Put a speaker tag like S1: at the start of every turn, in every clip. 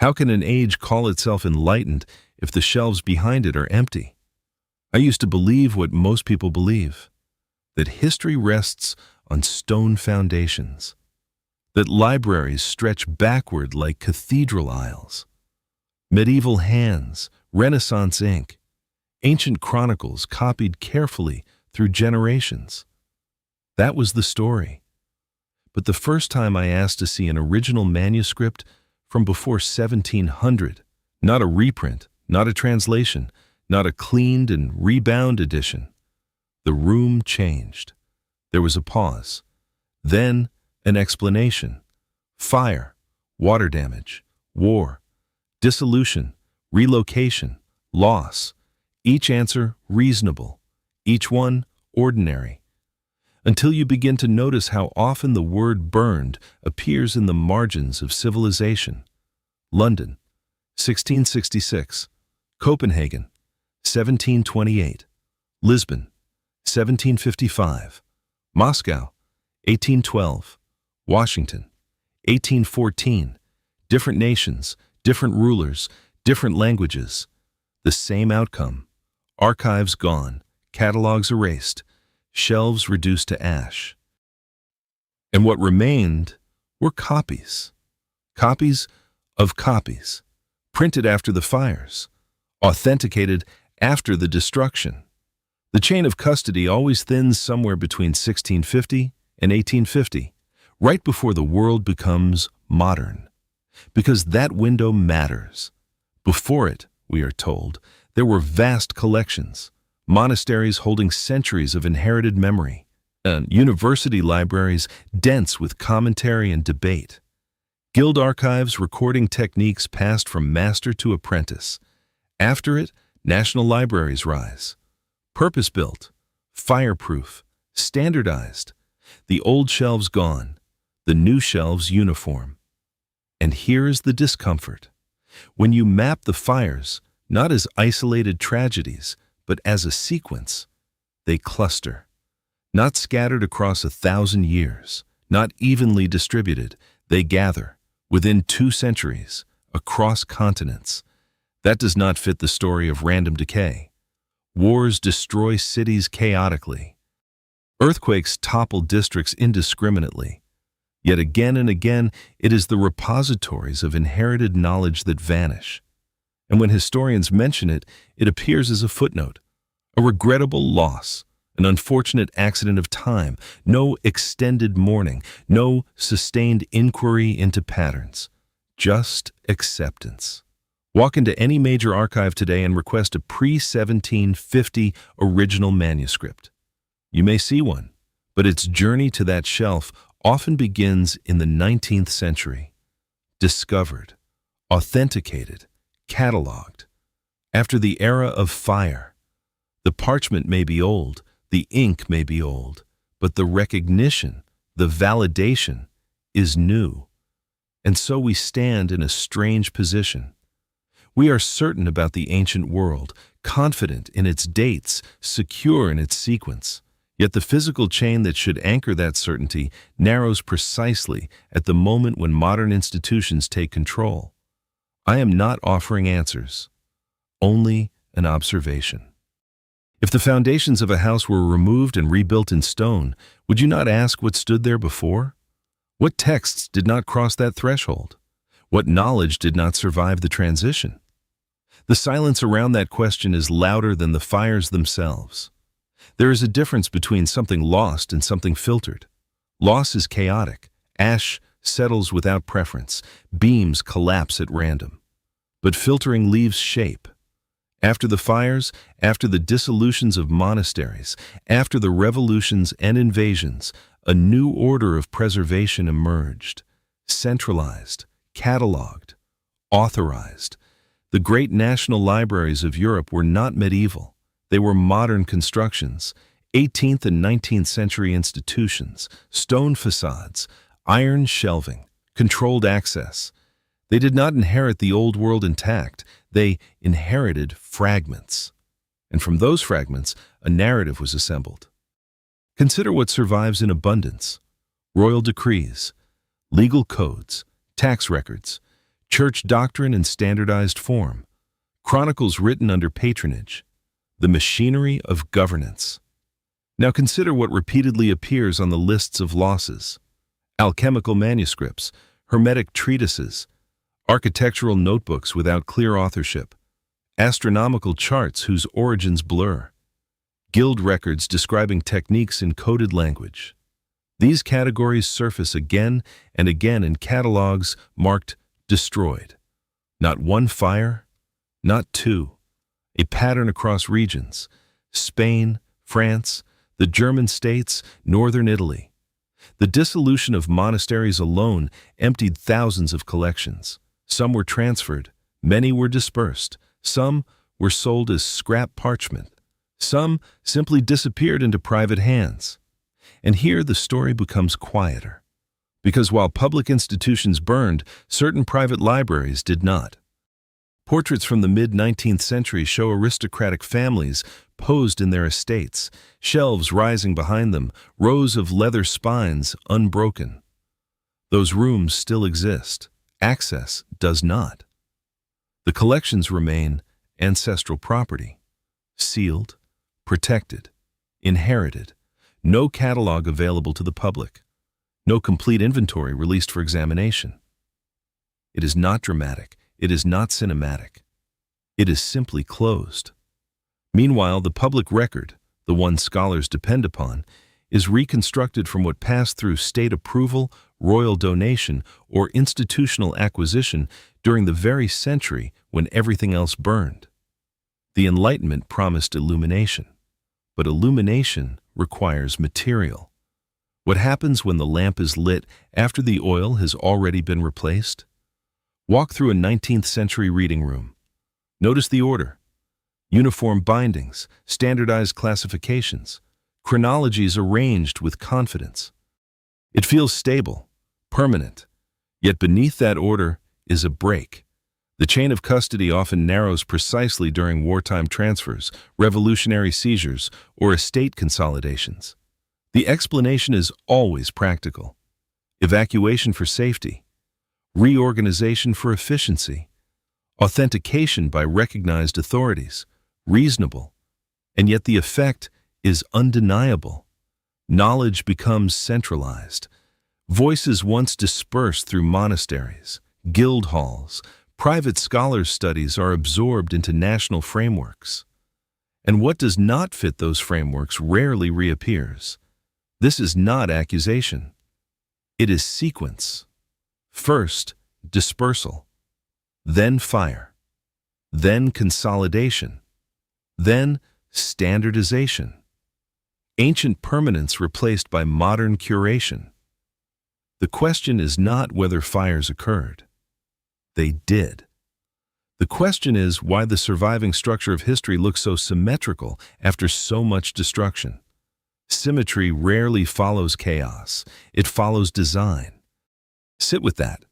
S1: How can an age call itself enlightened if the shelves behind it are empty? I used to believe what most people believe, that history rests on stone foundations, that libraries stretch backward like cathedral aisles. Medieval hands, Renaissance ink, ancient chronicles copied carefully through generations. That was the story. But the first time I asked to see an original manuscript from before 1700, not a reprint, not a translation, not a cleaned and rebound edition, the room changed. There was a pause. Then an explanation. Fire, water damage, war, dissolution, relocation, loss. Each answer reasonable, each one ordinary. Until you begin to notice how often the word burned appears in the margins of civilization. London, 1666. Copenhagen, 1728. Lisbon, 1755. Moscow, 1812. Washington, 1814. Different nations, different rulers, different languages. The same outcome. Archives gone, catalogs erased, shelves reduced to ash. And what remained were copies. Copies of copies, printed after the fires, authenticated after the destruction. The chain of custody always thins somewhere between 1650 and 1850, right before the world becomes modern. Because that window matters. Before it, we are told, there were vast collections, monasteries holding centuries of inherited memory, and university libraries dense with commentary and debate. Guild archives recording techniques passed from master to apprentice. After it, national libraries rise. Purpose-built, fireproof, standardized. The old shelves gone, the new shelves uniform. And here is the discomfort. When you map the fires, not as isolated tragedies, but as a sequence, they cluster. Not scattered across 1,000 years, not evenly distributed, they gather, within 2 centuries, across continents. That does not fit the story of random decay. Wars destroy cities chaotically. Earthquakes topple districts indiscriminately. Yet again and again, it is the repositories of inherited knowledge that vanish. And when historians mention it, it appears as a footnote, a regrettable loss, an unfortunate accident of time, no extended mourning, no sustained inquiry into patterns, just acceptance. Walk into any major archive today and request a pre-1750 original manuscript. You may see one, but its journey to that shelf often begins in the 19th century. Discovered, authenticated, catalogued. After the era of fire, the parchment may be old, the ink may be old, but the recognition, the validation, is new. And so we stand in a strange position. We are certain about the ancient world, confident in its dates, secure in its sequence. Yet the physical chain that should anchor that certainty narrows precisely at the moment when modern institutions take control. I am not offering answers, only an observation. If the foundations of a house were removed and rebuilt in stone, would you not ask what stood there before? What texts did not cross that threshold? What knowledge did not survive the transition? The silence around that question is louder than the fires themselves. There is a difference between something lost and something filtered. Loss is chaotic. Ash settles without preference. Beams collapse at random. But filtering leaves shape. After the fires, after the dissolutions of monasteries, after the revolutions and invasions, a new order of preservation emerged. Centralized, catalogued, authorized. The great national libraries of Europe were not medieval. They were modern constructions, 18th and 19th century institutions, stone facades, iron shelving, controlled access. They did not inherit the old world intact. They inherited fragments. And from those fragments, a narrative was assembled. Consider what survives in abundance: royal decrees, legal codes, tax records, church doctrine in standardized form, chronicles written under patronage, the machinery of governance. Now consider what repeatedly appears on the lists of losses: alchemical manuscripts, hermetic treatises, architectural notebooks without clear authorship, astronomical charts whose origins blur, guild records describing techniques in coded language. These categories surface again and again in catalogs marked destroyed. Not one fire, not two, a pattern across regions: Spain, France, the German states, northern Italy. The dissolution of monasteries alone emptied thousands of collections. Some were transferred, many were dispersed, some were sold as scrap parchment, some simply disappeared into private hands. And here the story becomes quieter, because while public institutions burned, certain private libraries did not. Portraits from the mid-19th century show aristocratic families posed in their estates, shelves rising behind them, rows of leather spines unbroken. Those rooms still exist. Access does not. The collections remain ancestral property, sealed, protected, inherited, no catalog available to the public, no complete inventory released for examination. It is not dramatic, it is not cinematic. It is simply closed. Meanwhile, the public record, the one scholars depend upon, is reconstructed from what passed through state approval, royal donation, or institutional acquisition during the very century when everything else burned. The Enlightenment promised illumination, but illumination requires material. What happens when the lamp is lit after the oil has already been replaced? Walk through a 19th century reading room. Notice the order: uniform bindings, standardized classifications, chronologies arranged with confidence. It feels stable, permanent, yet beneath that order is a break. The chain of custody often narrows precisely during wartime transfers, revolutionary seizures, or estate consolidations. The explanation is always practical: evacuation for safety, reorganization for efficiency, authentication by recognized authorities, reasonable, and yet the effect is undeniable. Knowledge becomes centralized. Voices once dispersed through monasteries, guild halls, private scholars' studies are absorbed into national frameworks. And what does not fit those frameworks rarely reappears. This is not accusation. It is sequence. First, dispersal, then fire, then consolidation, then standardization. Ancient permanence replaced by modern curation. The question is not whether fires occurred. They did. The question is why the surviving structure of history looks so symmetrical after so much destruction. Symmetry rarely follows chaos. It follows design. Sit with that.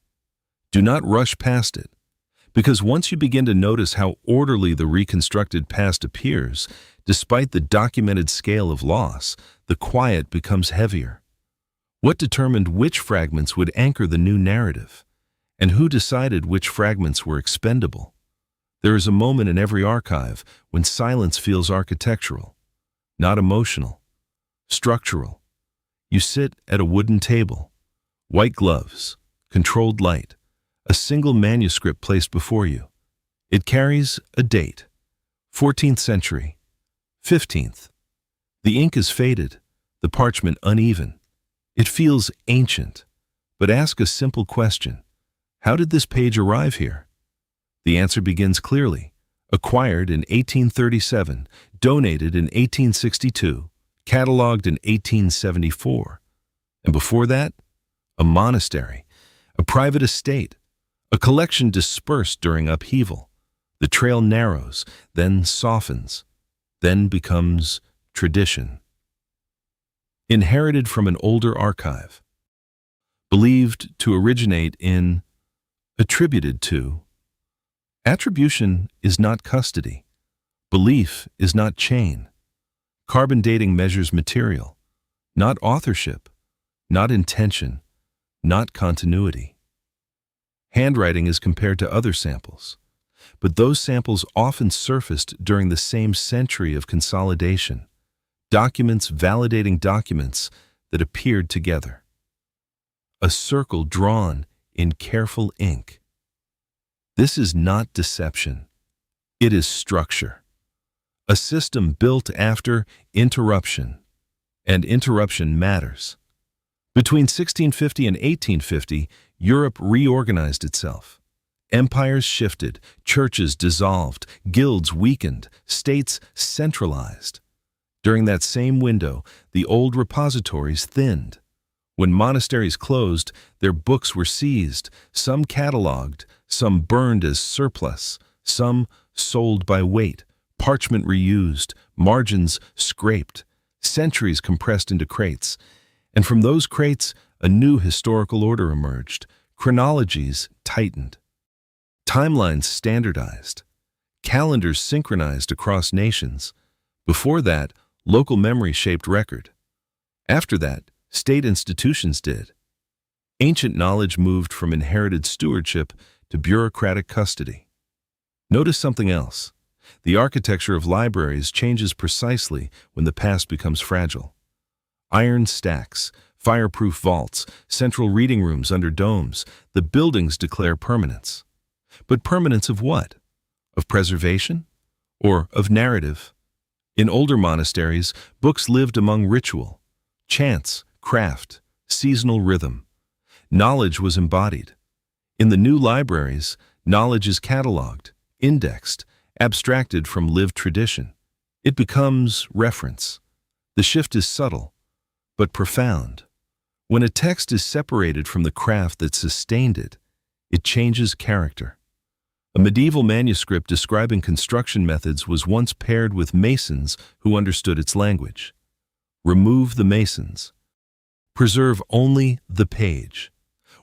S1: Do not rush past it, because once you begin to notice how orderly the reconstructed past appears, despite the documented scale of loss, the quiet becomes heavier. What determined which fragments would anchor the new narrative? And who decided which fragments were expendable? There is a moment in every archive when silence feels architectural, not emotional, structural. You sit at a wooden table, white gloves, controlled light, a single manuscript placed before you. It carries a date: 14th century, 15th. The ink is faded, the parchment uneven. It feels ancient, but ask a simple question: how did this page arrive here? The answer begins clearly: acquired in 1837, donated in 1862, catalogued in 1874. And before that, a monastery, a private estate, a collection dispersed during upheaval. The trail narrows, then softens, then becomes tradition. Inherited from an older archive, believed to originate in, attributed to. Attribution is not custody. Belief is not chain. Carbon dating measures material, not authorship, not intention, not continuity. Handwriting is compared to other samples, but those samples often surfaced during the same century of consolidation, documents validating documents that appeared together. A circle drawn in careful ink. This is not deception. It is structure. A system built after interruption, and interruption matters. Between 1650 and 1850, Europe reorganized itself. Empires shifted, churches dissolved, guilds weakened, states centralized. During that same window, the old repositories thinned. When monasteries closed, their books were seized, some catalogued, some burned as surplus, some sold by weight, parchment reused, margins scraped, centuries compressed into crates. And from those crates, a new historical order emerged. Chronologies tightened. Timelines standardized. Calendars synchronized across nations. Before that, local memory shaped record. After that, state institutions did. Ancient knowledge moved from inherited stewardship to bureaucratic custody. Notice something else. The architecture of libraries changes precisely when the past becomes fragile. Iron stacks, fireproof vaults, central reading rooms under domes, the buildings declare permanence. But permanence of what? Of preservation? Or of narrative? In older monasteries, books lived among ritual, chants, craft, seasonal rhythm. Knowledge was embodied. In the new libraries, knowledge is cataloged, indexed, abstracted from lived tradition. It becomes reference. The shift is subtle, but profound. When a text is separated from the craft that sustained it, it changes character. A medieval manuscript describing construction methods was once paired with masons who understood its language. Remove the masons. Preserve only the page.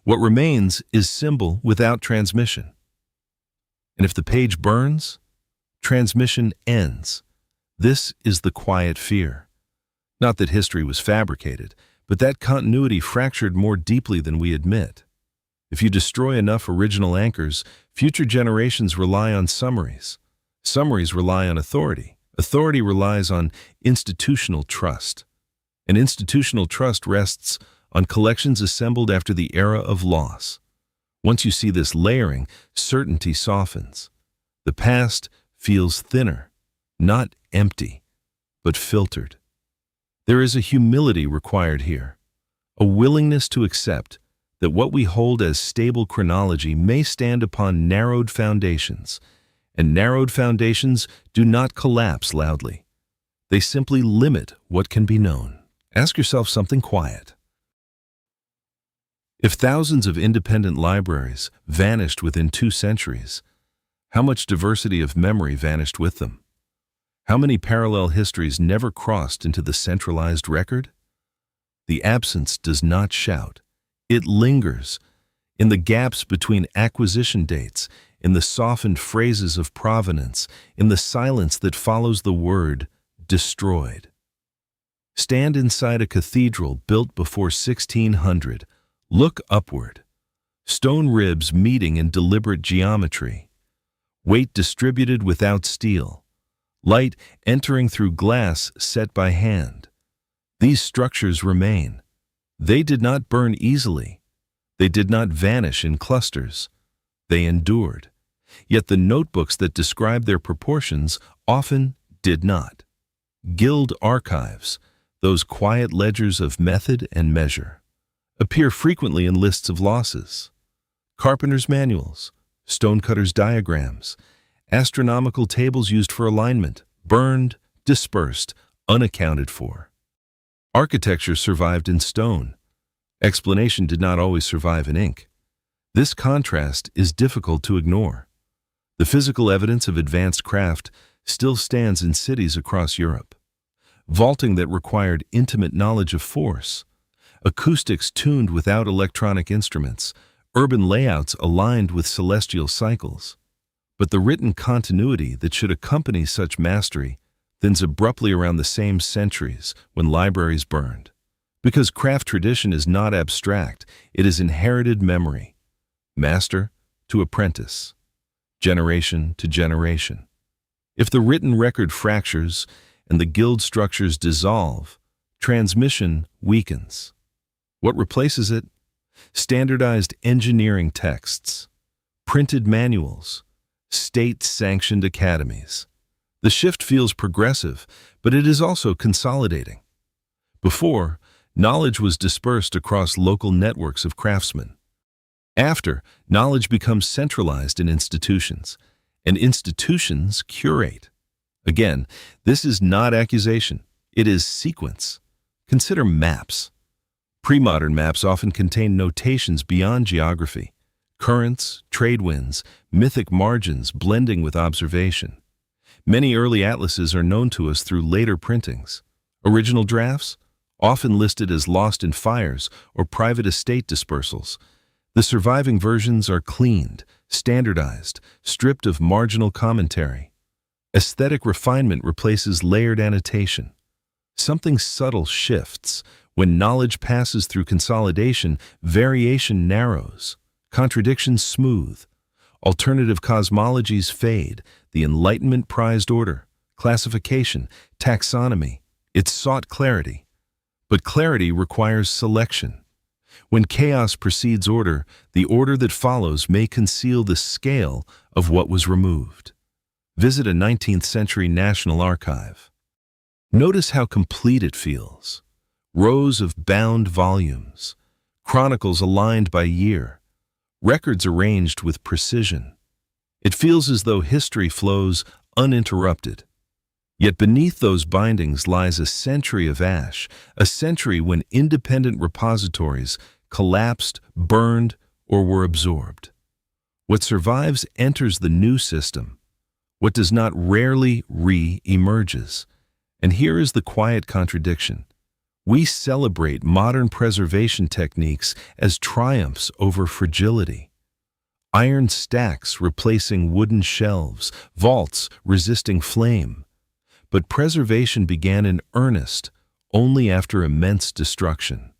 S1: What remains is symbol without transmission. And if the page burns, transmission ends. This is the quiet fear. Not that history was fabricated, but that continuity fractured more deeply than we admit. If you destroy enough original anchors, future generations rely on summaries. Summaries rely on authority. Authority relies on institutional trust. And institutional trust rests on collections assembled after the era of loss. Once you see this layering, certainty softens. The past feels thinner, not empty, but filtered. There is a humility required here, a willingness to accept that what we hold as stable chronology may stand upon narrowed foundations, and narrowed foundations do not collapse loudly. They simply limit what can be known. Ask yourself something quiet. If thousands of independent libraries vanished within 2 centuries, how much diversity of memory vanished with them? How many parallel histories never crossed into the centralized record? The absence does not shout. It lingers in the gaps between acquisition dates, in the softened phrases of provenance, in the silence that follows the word destroyed. Stand inside a cathedral built before 1600. Look upward. Stone ribs meeting in deliberate geometry. Weight distributed without steel. Light entering through glass set by hand. These structures remain. They did not burn easily. They did not vanish in clusters. They endured. Yet the notebooks that describe their proportions often did not. Guild archives, those quiet ledgers of method and measure, appear frequently in lists of losses. Carpenter's manuals, stonecutter's diagrams, astronomical tables used for alignment, burned, dispersed, unaccounted for. Architecture survived in stone. Explanation did not always survive in ink. This contrast is difficult to ignore. The physical evidence of advanced craft still stands in cities across Europe. Vaulting that required intimate knowledge of force, acoustics tuned without electronic instruments, urban layouts aligned with celestial cycles. But the written continuity that should accompany such mastery thins abruptly around the same centuries when libraries burned. Because craft tradition is not abstract, it is inherited memory. Master, to apprentice, generation to generation. If the written record fractures and the guild structures dissolve, transmission weakens. What replaces it? Standardized engineering texts, printed manuals, state-sanctioned academies. The shift feels progressive, but it is also consolidating. Before, knowledge was dispersed across local networks of craftsmen. After, knowledge becomes centralized in institutions, and institutions curate. Again, this is not accusation, it is sequence. Consider maps. Pre-modern maps often contain notations beyond geography, currents, trade winds, mythic margins blending with observation. Many early atlases are known to us through later printings. Original drafts, often listed as lost in fires or private estate dispersals. The surviving versions are cleaned, standardized, stripped of marginal commentary. Aesthetic refinement replaces layered annotation. Something subtle shifts. When knowledge passes through consolidation, variation narrows, contradictions smooth. Alternative cosmologies fade, the Enlightenment prized order, classification, taxonomy. It sought clarity. But clarity requires selection. When chaos precedes order, the order that follows may conceal the scale of what was removed. Visit a 19th century National Archive. Notice how complete it feels. Rows of bound volumes, chronicles aligned by year, records arranged with precision. It feels as though history flows uninterrupted. Yet beneath those bindings lies a century of ash, a century when independent repositories collapsed, burned, or were absorbed. What survives enters the new system. What does not rarely re-emerges. And here is the quiet contradiction. We celebrate modern preservation techniques as triumphs over fragility. Iron stacks replacing wooden shelves, vaults resisting flame. But preservation began in earnest only after immense destruction.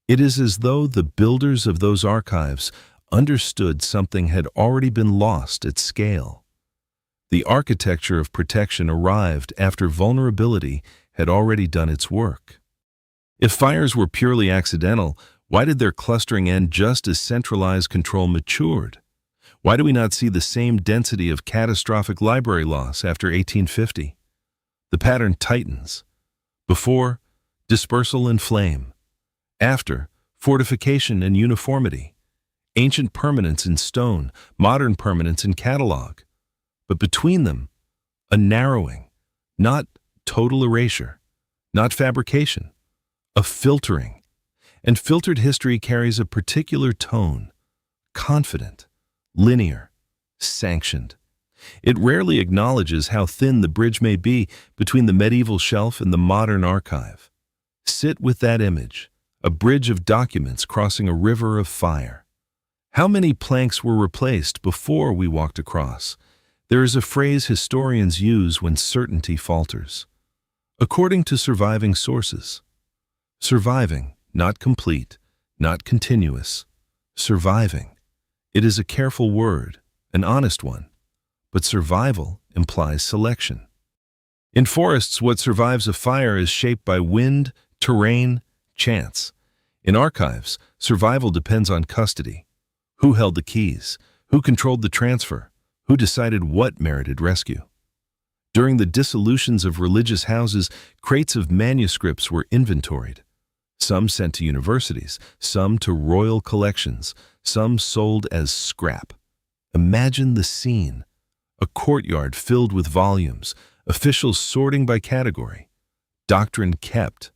S1: It is as though the builders of those archives understood something had already been lost at scale. The architecture of protection arrived after vulnerability had already done its work. If fires were purely accidental, why did their clustering end just as centralized control matured? Why do we not see the same density of catastrophic library loss after 1850? The pattern tightens. Before, dispersal and flame. After, fortification and uniformity. Ancient permanence in stone, modern permanence in catalog. But between them, a narrowing, not total erasure, not fabrication, a filtering. And filtered history carries a particular tone, confident, linear, sanctioned. It rarely acknowledges how thin the bridge may be between the medieval shelf and the modern archive. Sit with that image, a bridge of documents crossing a river of fire. How many planks were replaced before we walked across? There is a phrase historians use when certainty falters. According to surviving sources. Surviving, not complete, not continuous. Surviving. It is a careful word, an honest one. But survival implies selection. In forests, what survives a fire is shaped by wind, terrain, chance. In archives, survival depends on custody. Who held the keys? Who controlled the transfer? Who decided what merited rescue? During the dissolutions of religious houses, crates of manuscripts were inventoried. Some sent to universities, some to royal collections, some sold as scrap. Imagine the scene. A courtyard filled with volumes, officials sorting by category, doctrine kept,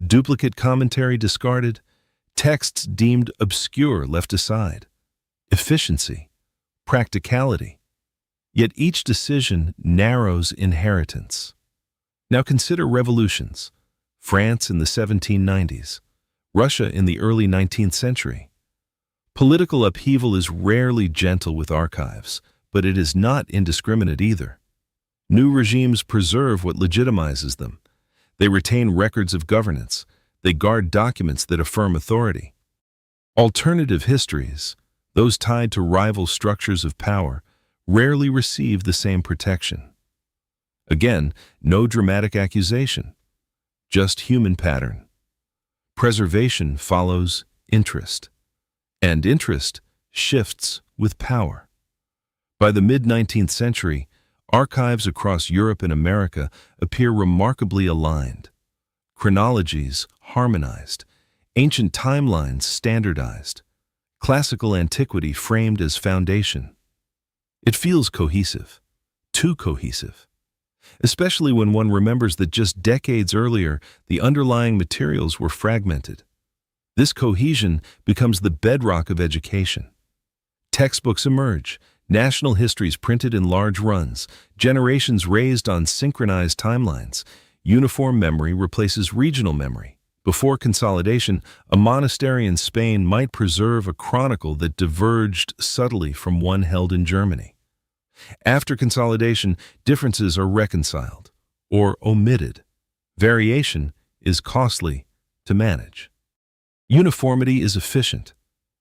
S1: duplicate commentary discarded, texts deemed obscure left aside, efficiency, practicality. Yet each decision narrows inheritance. Now consider revolutions. France in the 1790s, Russia in the early 19th century. Political upheaval is rarely gentle with archives, but it is not indiscriminate either. New regimes preserve what legitimizes them. They retain records of governance. They guard documents that affirm authority. Alternative histories, Those tied to rival structures of power rarely receive the same protection. Again, no dramatic accusation, just human pattern. Preservation follows interest, and interest shifts with power. By the mid-19th century, archives across Europe and America appear remarkably aligned. Chronologies harmonized, ancient timelines standardized, classical antiquity framed as foundation. It feels cohesive, too cohesive, especially when one remembers that just decades earlier, the underlying materials were fragmented. This cohesion becomes the bedrock of education. Textbooks emerge, national histories printed in large runs, generations raised on synchronized timelines. Uniform memory replaces regional memory. Before consolidation, a monastery in Spain might preserve a chronicle that diverged subtly from one held in Germany. After consolidation, differences are reconciled or omitted. Variation is costly to manage. Uniformity is efficient.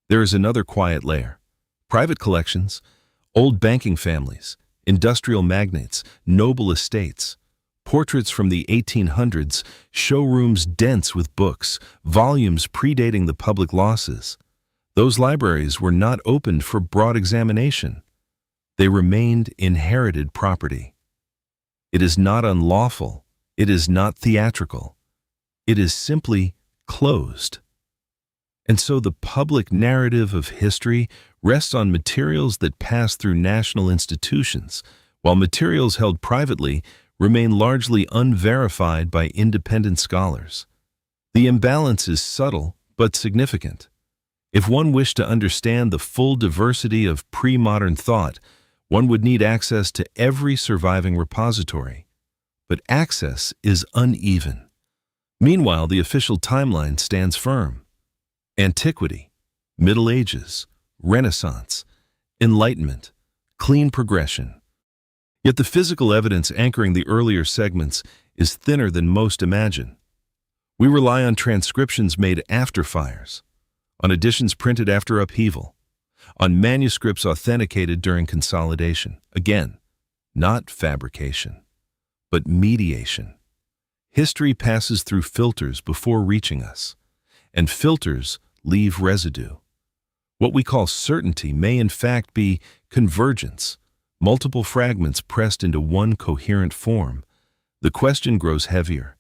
S1: There is another quiet layer. Private collections, old banking families, industrial magnates, noble estates, portraits from the 1800s, showrooms dense with books, volumes predating the public losses. Those libraries were not opened for broad examination. They remained inherited property. It is not unlawful. It is not theatrical. It is simply closed. And so the public narrative of history rests on materials that pass through national institutions, while materials held privately remain largely unverified by independent scholars. The imbalance is subtle but significant. If one wished to understand the full diversity of pre-modern thought, one would need access to every surviving repository. But access is uneven. Meanwhile, the official timeline stands firm. Antiquity, Middle Ages, Renaissance, Enlightenment, clean progression. Yet the physical evidence anchoring the earlier segments is thinner than most imagine. We rely on transcriptions made after fires, on editions printed after upheaval, on manuscripts authenticated during consolidation. Again, not fabrication, but mediation. History passes through filters before reaching us, and filters leave residue. What we call certainty may in fact be convergence, multiple fragments pressed into one coherent form. The question grows heavier.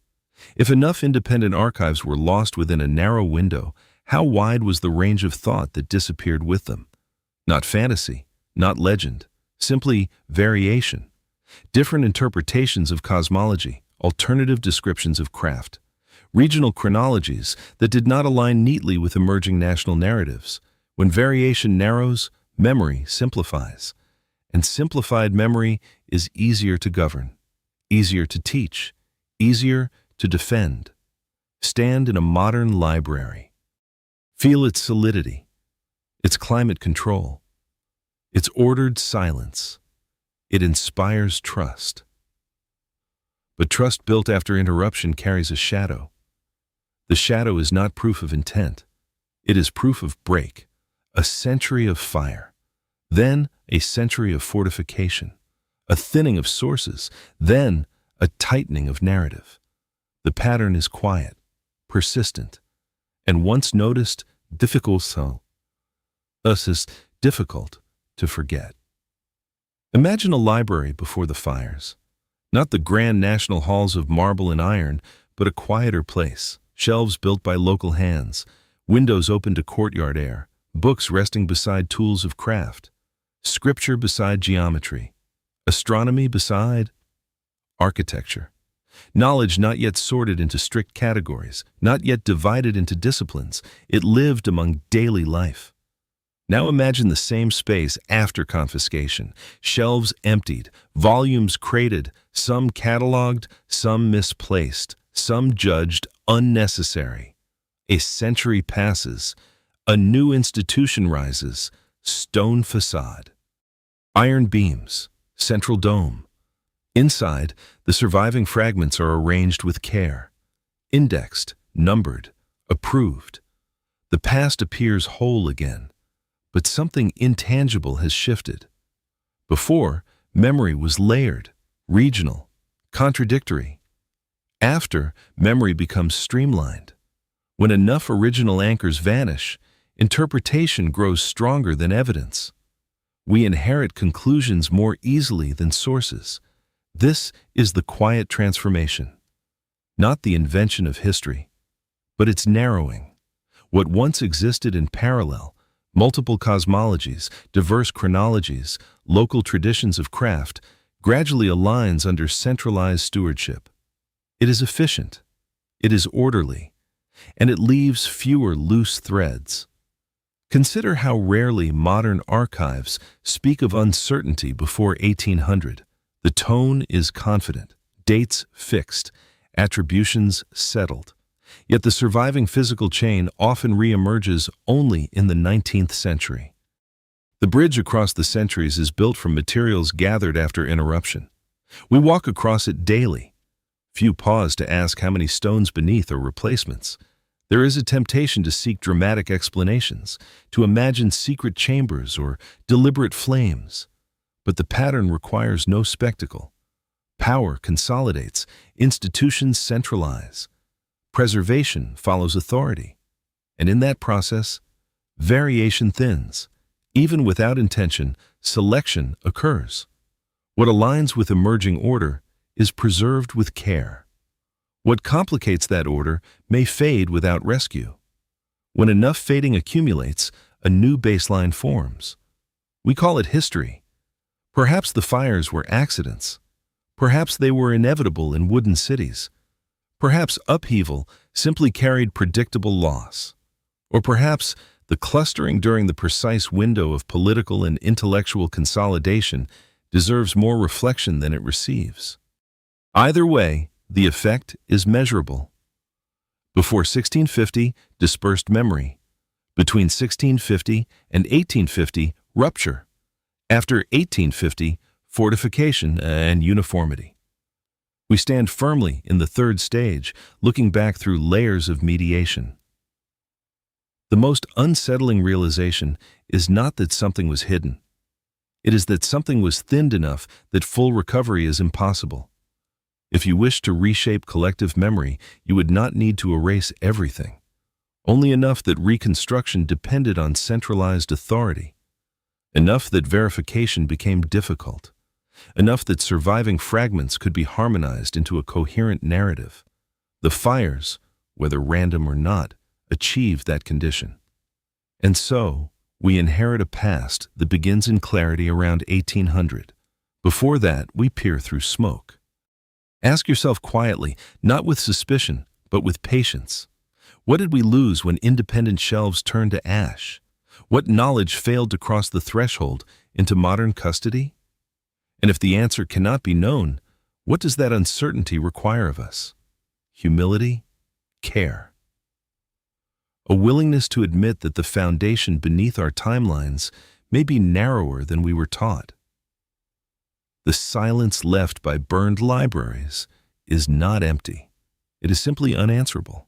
S1: If enough independent archives were lost within a narrow window, how wide was the range of thought that disappeared with them? Not fantasy, not legend, simply variation. Different interpretations of cosmology, alternative descriptions of craft, regional chronologies that did not align neatly with emerging national narratives. When variation narrows, memory simplifies. And simplified memory is easier to govern, easier to teach, easier to defend. Stand in a modern library. Feel its solidity, its climate control, its ordered silence. It inspires trust. But trust built after interruption carries a shadow. The shadow is not proof of intent. It is proof of break, a century of fire, then a century of fortification, a thinning of sources, then a tightening of narrative. The pattern is quiet, persistent, and once noticed, difficult to forget. Imagine a library before the fires, not the grand national halls of marble and iron, but a quieter place, shelves built by local hands, windows open to courtyard air, books resting beside tools of craft, scripture beside geometry, astronomy beside architecture. Knowledge not yet sorted into strict categories, not yet divided into disciplines. It lived among daily life. Now imagine the same space after confiscation, shelves emptied, volumes crated, some cataloged, some misplaced, some judged unnecessary. A century passes, a new institution rises, stone facade, iron beams, central dome. Inside, the surviving fragments are arranged with care, indexed, numbered, approved. The past appears whole again, but something intangible has shifted. Before, memory was layered, regional, contradictory. After, memory becomes streamlined. When enough original anchors vanish, interpretation grows stronger than evidence. We inherit conclusions more easily than sources. This is the quiet transformation. Not the invention of history, but its narrowing. What once existed in parallel, multiple cosmologies, diverse chronologies, local traditions of craft, gradually aligns under centralized stewardship. It is efficient, it is orderly, and it leaves fewer loose threads. Consider how rarely modern archives speak of uncertainty before 1800. The tone is confident, dates fixed, attributions settled. Yet the surviving physical chain often re-emerges only in the 19th century. The bridge across the centuries is built from materials gathered after interruption. We walk across it daily. Few pause to ask how many stones beneath are replacements. There is a temptation to seek dramatic explanations, to imagine secret chambers or deliberate flames. But the pattern requires no spectacle. Power consolidates, institutions centralize. Preservation follows authority. And in that process, variation thins. Even without intention, selection occurs. What aligns with emerging order is preserved with care. What complicates that order may fade without rescue. When enough fading accumulates, a new baseline forms. We call it history. Perhaps the fires were accidents. Perhaps they were inevitable in wooden cities. Perhaps upheaval simply carried predictable loss. Or perhaps the clustering during the precise window of political and intellectual consolidation deserves more reflection than it receives. Either way, the effect is measurable. Before 1650, dispersed memory. Between 1650 and 1850, rupture. After 1850, fortification and uniformity. We stand firmly in the third stage, looking back through layers of mediation. The most unsettling realization is not that something was hidden. It is that something was thinned enough that full recovery is impossible. If you wish to reshape collective memory, you would not need to erase everything. Only enough that reconstruction depended on centralized authority. Enough that verification became difficult. Enough that surviving fragments could be harmonized into a coherent narrative. The fires, whether random or not, achieved that condition. And so, we inherit a past that begins in clarity around 1800. Before that, we peer through smoke. Ask yourself quietly, not with suspicion, but with patience. What did we lose when independent shelves turned to ash? What knowledge failed to cross the threshold into modern custody? And if the answer cannot be known, what does that uncertainty require of us? Humility, care. A willingness to admit that the foundation beneath our timelines may be narrower than we were taught. The silence left by burned libraries is not empty. It is simply unanswerable.